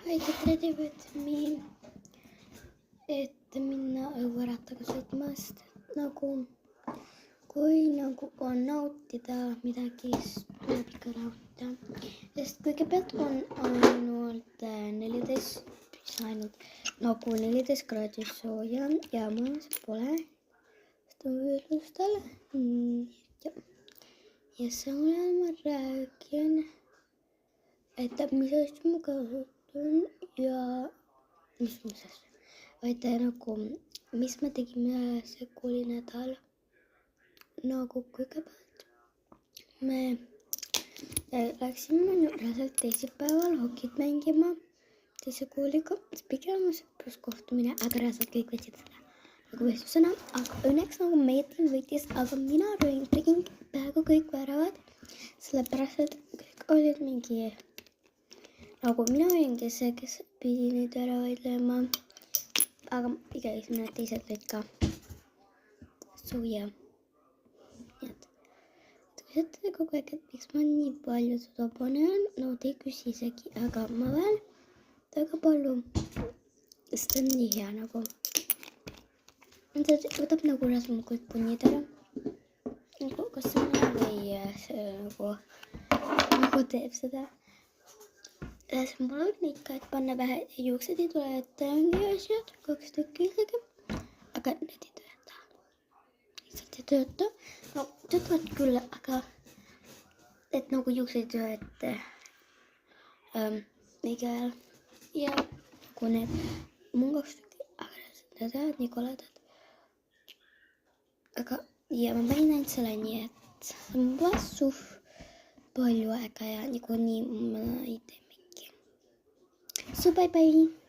kaikki tekevät että minä varatako sõitmast kui on nautida midagi, tuleb ikka nautida. Sest kõigepealt on ainult 14 kraadi sooja ja maas pole võõrustel. Ja saunal ma räägin, että mis asju ma kasutan ja mis me tegime see koolinädal. Kõigepealt me läksime reaalselt teisipäeval hokit mängima teise kooliga, pigem sõpruskohtumine, aga reaalselt kõik võtsid seda võistlusena, aga õnneks meie tiim võitis, aga mina tegin peaaegu kõik väravad, sellepärast et kõik olid mingi, mina olingi see, kes pidi nüüd väravaid lööma, aga igaüks mõned teised lõid ka. Küsite kogu aeg, et miks ma nii palju seda panen, te ei küsi isegi, aga ma veel väga palju, sest on nii hea ta võtab rasvama kõik punnid ära. Kas see on või see teeb seda. Mul on ikka, et panna vähe juuksed ei tule, et ongi asjad, 2 tükki isegi, aga need ei tööta. Lihtsalt ei tööta. Töötavad küll, aga et juuksed ei tööta iga ajal. Ja need mun 2 tükki, aga need on nii koledad. Aga ja ma panin ainult selle nii, et mul pole suht palju aega ja niikuinii ma ei tee mingi. So bye bye!